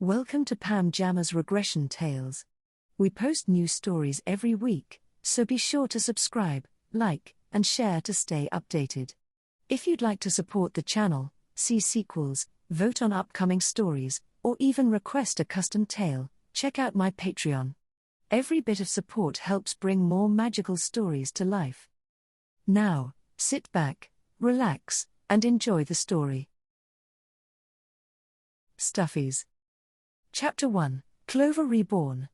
Welcome to Pam Jammer's Regression Tales. We post new stories every week, so be sure to subscribe, like, and share to stay updated. If you'd like to support the channel, see sequels, vote on upcoming stories, or even request a custom tale, check out my Patreon. Every bit of support helps bring more magical stories to life. Now, sit back, relax, and enjoy the story. Stuffies. Chapter 1, Clover Reborn.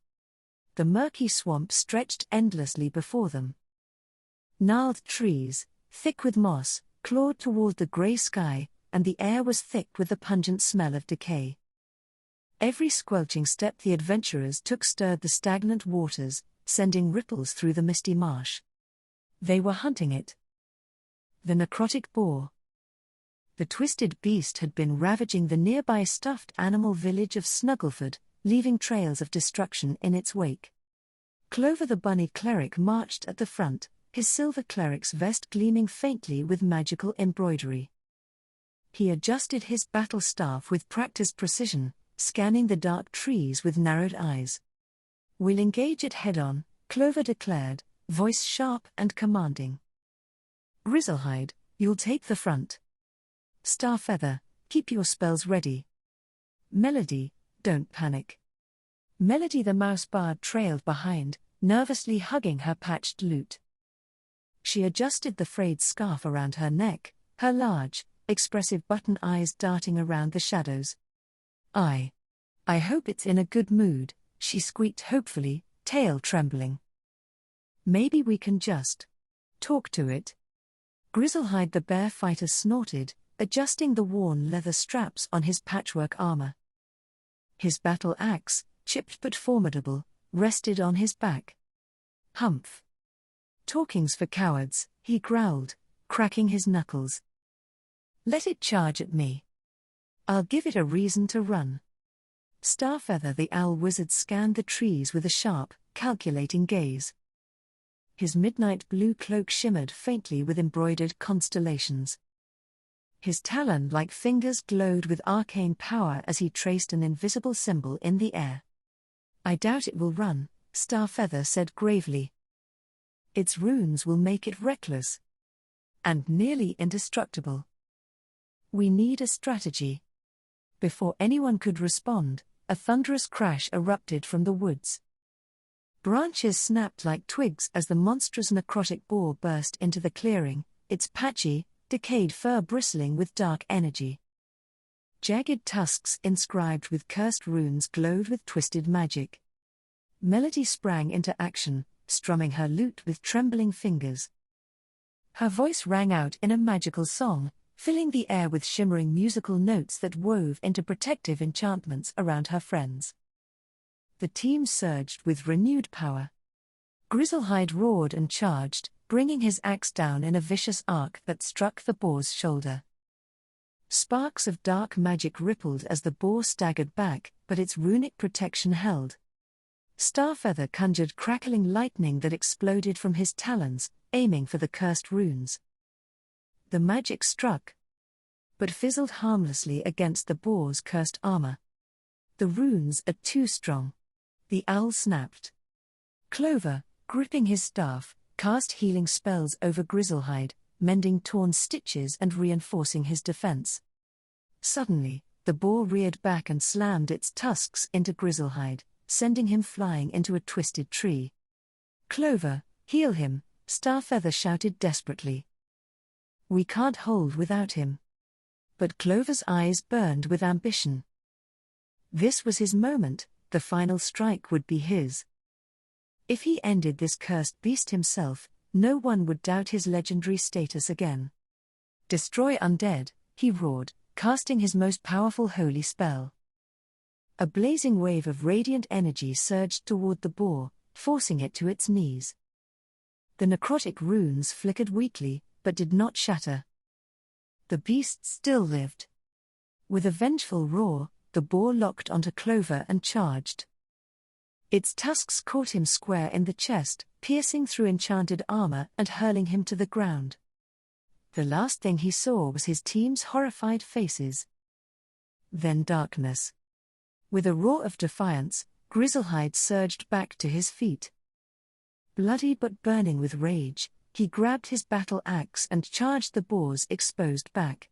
The murky swamp stretched endlessly before them. Gnarled trees, thick with moss, clawed toward the grey sky, and the air was thick with the pungent smell of decay. Every squelching step the adventurers took stirred the stagnant waters, sending ripples through the misty marsh. They were hunting it. The necrotic boar. The twisted beast had been ravaging the nearby stuffed animal village of Snuggleford, leaving trails of destruction in its wake. Clover the Bunny Cleric marched at the front, his silver cleric's vest gleaming faintly with magical embroidery. He adjusted his battle staff with practiced precision, scanning the dark trees with narrowed eyes. "We'll engage it head-on," Clover declared, voice sharp and commanding. "Grizzlehide, you'll take the front. Starfeather, keep your spells ready. Melody, don't panic." Melody the mouse bard trailed behind, nervously hugging her patched lute. She adjusted the frayed scarf around her neck, her large, expressive button eyes darting around the shadows. I hope it's in a good mood," she squeaked hopefully, tail trembling. "Maybe we can just talk to it." Grizzlehide the bear fighter snorted, adjusting the worn leather straps on his patchwork armor. His battle axe, chipped but formidable, rested on his back. "Humph. Talking's for cowards," he growled, cracking his knuckles. "Let it charge at me. I'll give it a reason to run." Starfeather the owl wizard scanned the trees with a sharp, calculating gaze. His midnight blue cloak shimmered faintly with embroidered constellations. His talon-like fingers glowed with arcane power as he traced an invisible symbol in the air. "I doubt it will run," Starfeather said gravely. "Its runes will make it reckless. And nearly indestructible. We need a strategy." Before anyone could respond, a thunderous crash erupted from the woods. Branches snapped like twigs as the monstrous necrotic boar burst into the clearing, its patchy, decayed fur bristling with dark energy. Jagged tusks inscribed with cursed runes glowed with twisted magic. Melody sprang into action, strumming her lute with trembling fingers. Her voice rang out in a magical song, filling the air with shimmering musical notes that wove into protective enchantments around her friends. The team surged with renewed power. Grizzlehide roared and charged, bringing his axe down in a vicious arc that struck the boar's shoulder. Sparks of dark magic rippled as the boar staggered back, but its runic protection held. Starfeather conjured crackling lightning that exploded from his talons, aiming for the cursed runes. The magic struck, but fizzled harmlessly against the boar's cursed armor. "The runes are too strong," the owl snapped. Clover, gripping his staff, cast healing spells over Grizzlehide, mending torn stitches and reinforcing his defense. Suddenly, the boar reared back and slammed its tusks into Grizzlehide, sending him flying into a twisted tree. "Clover, heal him," Starfeather shouted desperately. "We can't hold without him." But Clover's eyes burned with ambition. This was his moment, the final strike would be his. If he ended this cursed beast himself, no one would doubt his legendary status again. "Destroy undead," he roared, casting his most powerful holy spell. A blazing wave of radiant energy surged toward the boar, forcing it to its knees. The necrotic runes flickered weakly, but did not shatter. The beast still lived. With a vengeful roar, the boar locked onto Clover and charged. Its tusks caught him square in the chest, piercing through enchanted armor and hurling him to the ground. The last thing he saw was his team's horrified faces. Then darkness. With a roar of defiance, Grizzlehide surged back to his feet. Bloody but burning with rage, he grabbed his battle axe and charged the boar's exposed back.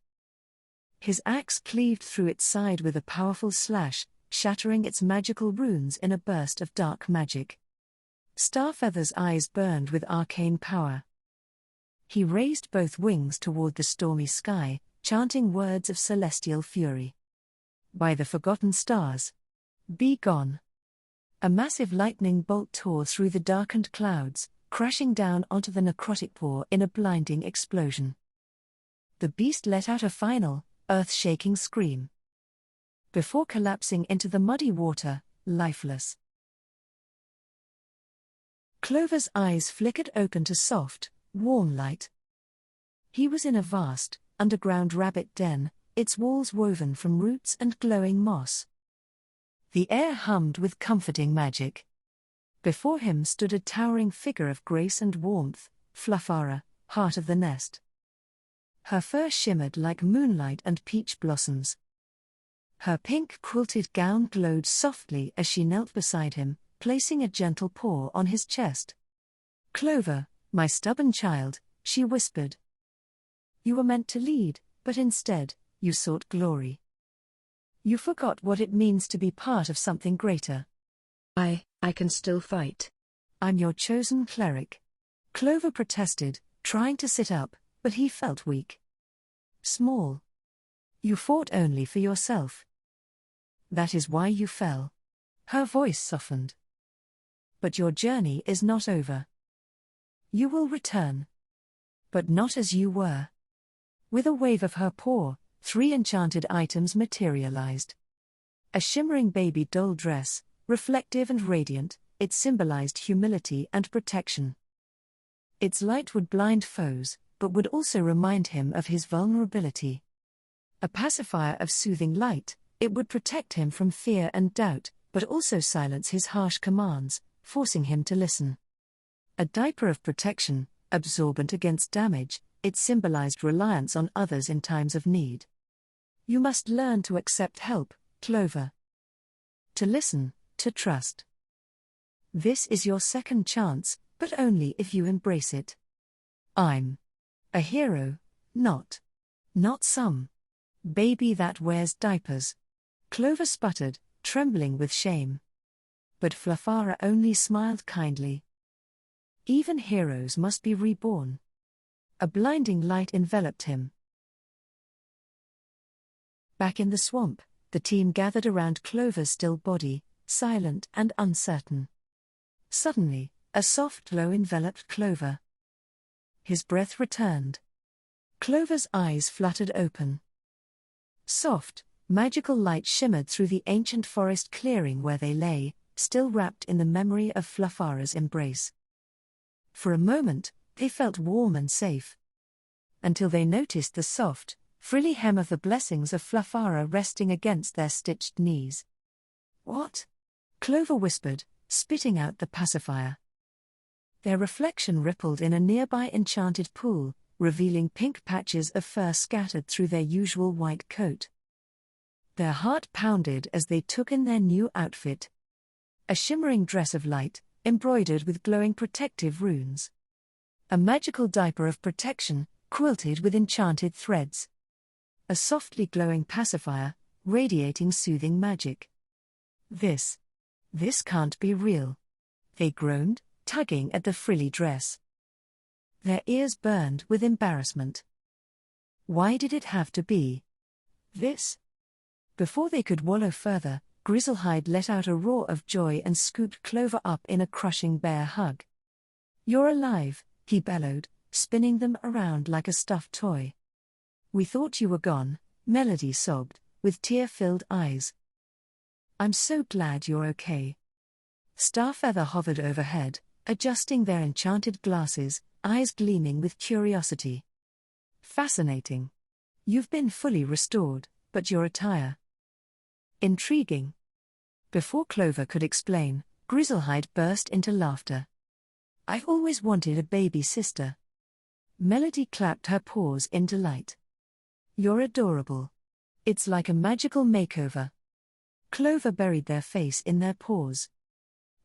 His axe cleaved through its side with a powerful slash, shattering its magical runes in a burst of dark magic. Starfeather's eyes burned with arcane power. He raised both wings toward the stormy sky, chanting words of celestial fury. By the forgotten stars, be gone. A massive lightning bolt tore through the darkened clouds, crashing down onto the necrotic paw in a blinding explosion. The beast let out a final, earth-shaking scream, before collapsing into the muddy water, lifeless. Clover's eyes flickered open to soft, warm light. He was in a vast, underground rabbit den, its walls woven from roots and glowing moss. The air hummed with comforting magic. Before him stood a towering figure of grace and warmth, Fluffara, heart of the nest. Her fur shimmered like moonlight and peach blossoms. Her pink quilted gown glowed softly as she knelt beside him, placing a gentle paw on his chest. "Clover, my stubborn child," she whispered. "You were meant to lead, but instead, you sought glory. You forgot what it means to be part of something greater." I can still fight. "I'm your chosen cleric." Clover protested, trying to sit up, but he felt weak. "Small. You fought only for yourself. That is why you fell." Her voice softened. "But your journey is not over. You will return. But not as you were." With a wave of her paw, 3 enchanted items materialized. A shimmering baby doll dress, reflective and radiant, it symbolized humility and protection. Its light would blind foes, but would also remind him of his vulnerability. A pacifier of soothing light, it would protect him from fear and doubt, but also silence his harsh commands, forcing him to listen. A diaper of protection, absorbent against damage, it symbolized reliance on others in times of need. You must learn to accept help, Clover. To listen, to trust. This is your second chance, but only if you embrace it. I'm a hero, not some baby that wears diapers. Clover sputtered, trembling with shame. But Fluffara only smiled kindly. Even heroes must be reborn. A blinding light enveloped him. Back in the swamp, the team gathered around Clover's still body, silent and uncertain. Suddenly, a soft glow enveloped Clover. His breath returned. Clover's eyes fluttered open. Soft, magical light shimmered through the ancient forest clearing where they lay, still wrapped in the memory of Fluffara's embrace. For a moment, they felt warm and safe. Until they noticed the soft, frilly hem of the blessings of Fluffara resting against their stitched knees. "What?" Clover whispered, spitting out the pacifier. Their reflection rippled in a nearby enchanted pool, revealing pink patches of fur scattered through their usual white coat. Their heart pounded as they took in their new outfit. A shimmering dress of light, embroidered with glowing protective runes. A magical diaper of protection, quilted with enchanted threads. A softly glowing pacifier, radiating soothing magic. This can't be real," they groaned, tugging at the frilly dress. Their ears burned with embarrassment. Why did it have to be this? Before they could wallow further, Grizzlehide let out a roar of joy and scooped Clover up in a crushing bear hug. "You're alive," he bellowed, spinning them around like a stuffed toy. "We thought you were gone," Melody sobbed, with tear-filled eyes. "I'm so glad you're okay." Starfeather hovered overhead, adjusting their enchanted glasses, eyes gleaming with curiosity. "Fascinating. You've been fully restored, but your attire. Intriguing." Before Clover could explain, Grizzlehide burst into laughter. "I've always wanted a baby sister." Melody clapped her paws in delight. "You're adorable. It's like a magical makeover." Clover buried their face in their paws.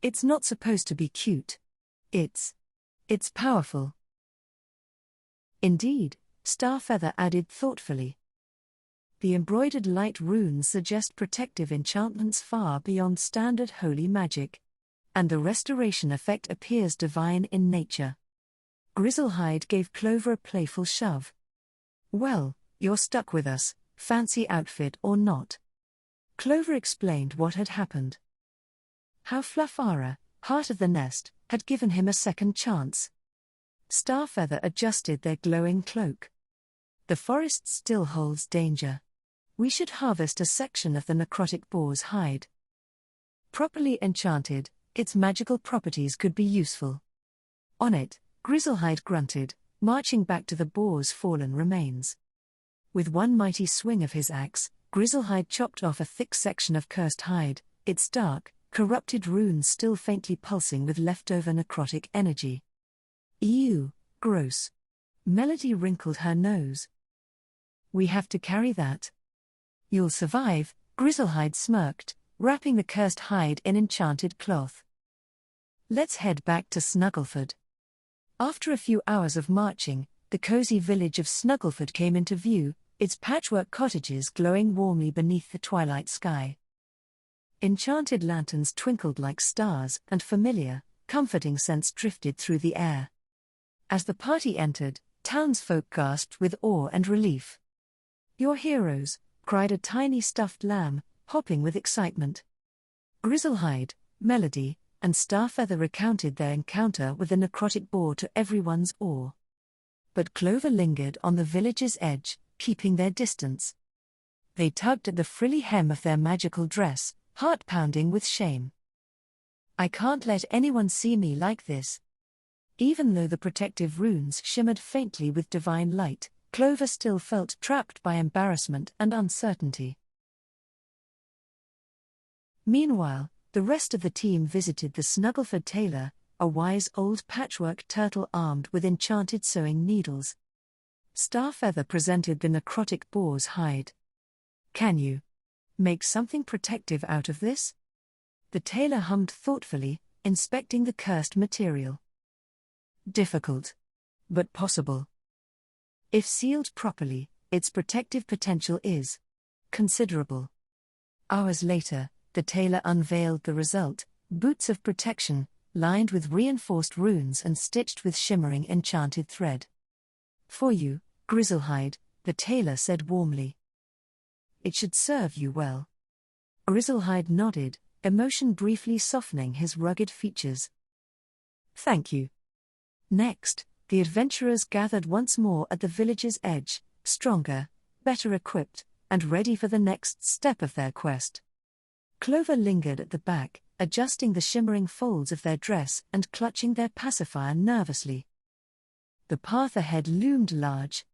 It's not supposed to be cute. It's powerful. Indeed, Starfeather added thoughtfully. The embroidered light runes suggest protective enchantments far beyond standard holy magic. And the restoration effect appears divine in nature. Grizzlehide gave Clover a playful shove. Well, you're stuck with us, fancy outfit or not. Clover explained what had happened. How Fluffara, heart of the nest, had given him a second chance. Starfeather adjusted their glowing cloak. The forest still holds danger. We should harvest a section of the necrotic boar's hide. Properly enchanted, its magical properties could be useful. On it, Grizzlehide grunted, marching back to the boar's fallen remains. With one mighty swing of his axe, Grizzlehide chopped off a thick section of cursed hide, its dark, corrupted runes still faintly pulsing with leftover necrotic energy. Ew, gross. Melody wrinkled her nose. We have to carry that. You'll survive, Grizzlehide smirked, wrapping the cursed hide in enchanted cloth. Let's head back to Snuggleford. After a few hours of marching, the cozy village of Snuggleford came into view, its patchwork cottages glowing warmly beneath the twilight sky. Enchanted lanterns twinkled like stars, and familiar, comforting scents drifted through the air. As the party entered, townsfolk gasped with awe and relief. Your heroes, cried a tiny stuffed lamb, hopping with excitement. Grizzlehide, Melody, and Starfeather recounted their encounter with the necrotic boar to everyone's awe. But Clover lingered on the village's edge, keeping their distance. They tugged at the frilly hem of their magical dress, heart-pounding with shame. I can't let anyone see me like this. Even though the protective runes shimmered faintly with divine light, Clover still felt trapped by embarrassment and uncertainty. Meanwhile, the rest of the team visited the Snuggleford tailor, a wise old patchwork turtle armed with enchanted sewing needles. Starfeather presented the necrotic boar's hide. Can you make something protective out of this? The tailor hummed thoughtfully, inspecting the cursed material. Difficult. But possible. If sealed properly, its protective potential is considerable. Hours later, the tailor unveiled the result, boots of protection, lined with reinforced runes and stitched with shimmering enchanted thread. For you, Grizzlehide, the tailor said warmly. It should serve you well. Grizzlehide nodded, emotion briefly softening his rugged features. Thank you. Next, the adventurers gathered once more at the village's edge, stronger, better equipped, and ready for the next step of their quest. Clover lingered at the back, adjusting the shimmering folds of their dress and clutching their pacifier nervously. The path ahead loomed large.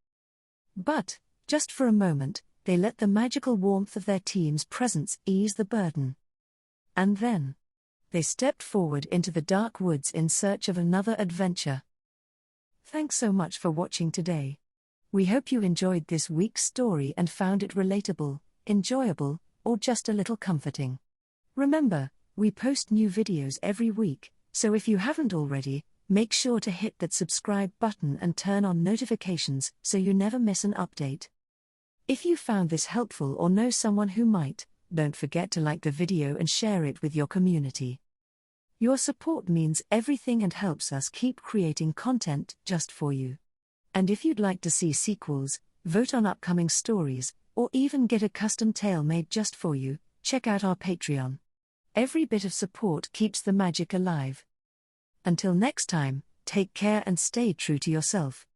But, just for a moment, they let the magical warmth of their team's presence ease the burden. And then, they stepped forward into the dark woods in search of another adventure. Thanks so much for watching today. We hope you enjoyed this week's story and found it relatable, enjoyable, or just a little comforting. Remember, we post new videos every week, so if you haven't already, make sure to hit that subscribe button and turn on notifications so you never miss an update. If you found this helpful or know someone who might, don't forget to like the video and share it with your community. Your support means everything and helps us keep creating content just for you. And if you'd like to see sequels, vote on upcoming stories, or even get a custom tale made just for you, check out our Patreon. Every bit of support keeps the magic alive. Until next time, take care and stay true to yourself.